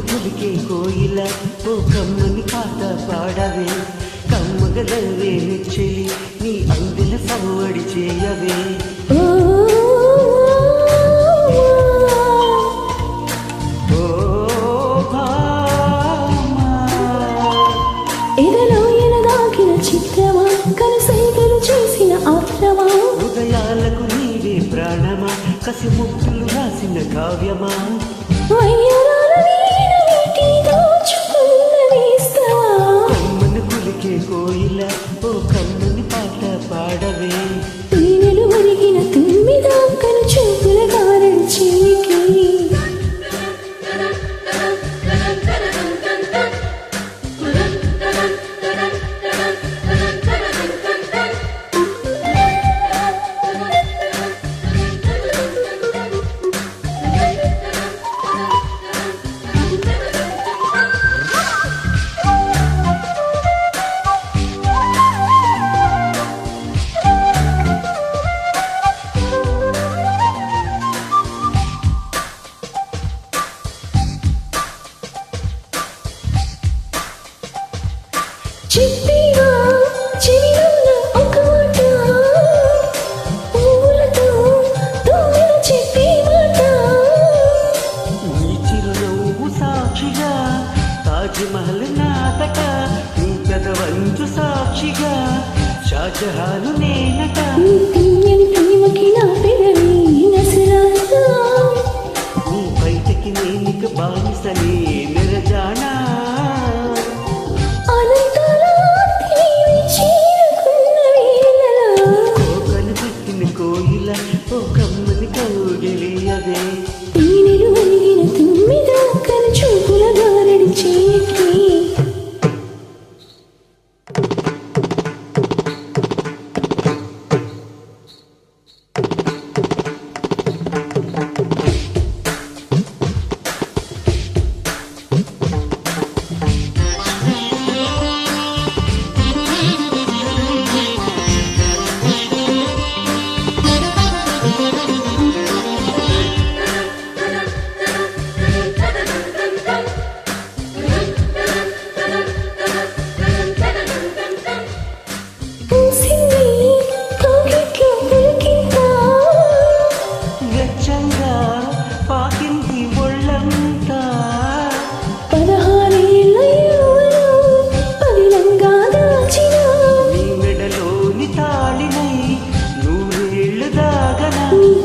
కమ్మని పులికే కోయిల ఓ కమ్మని పాట పాడవే కమ్మగలవే చెలి నీ అందెల సవ్వడి చేయవే చిత్రమా కనుసైగలు చేసిన ఆత్రమా హృదయాలకు నీవే ప్రాణమా కసి ముక్కులు రాసిన కావ్యమా కమ్మని పులికే కోయిల ఓ కమ్మని పాట పాడవే తీనెలు ఒరిగిన తుమ్మిద కను చూపుల కారణ చీకి చిట్టిగా చిరునవ్వుల ఒక మాట పూలతో తోమిన చిట్టి మాట నీ చిరునవ్వు సాక్షిగా తాజ్మహల్ నాటక నీ పెదవంచు సాక్షిగా షాజహాను నేనట నీ తీయని ప్రేమకి నా పెదవి నసరాతా నీ బయటకి నేనిక బానిసనే నిరజానా కోయిల ఓ కమ్మని కౌగిలియదే తీనెలు ఒరిగిన తుమ్మిద కను చూపుల గారడి చీకి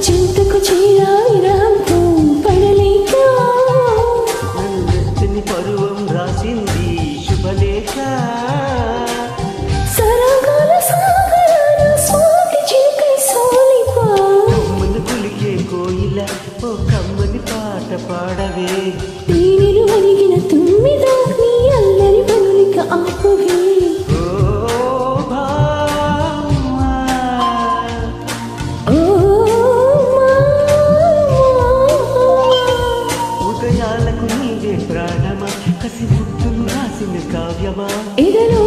చింతకు చీరా విరహంతో పడలేక నన్నెత్తని పరువం రాసింది శుభలేఖ సరగాల సాగరాన స్వాతి చిలుకై సోలిపా కమ్మని పులికే కోయిల ఓ కమ్మని పాట పాడవే తీనెలు ఒరిగిన తుమ్మిద నీ అల్లరి పనులిక ఆపువే హృదయాలకు నీవే ప్రాణమా కసి ముద్దులు రాసిన కావ్యమా ఎదలో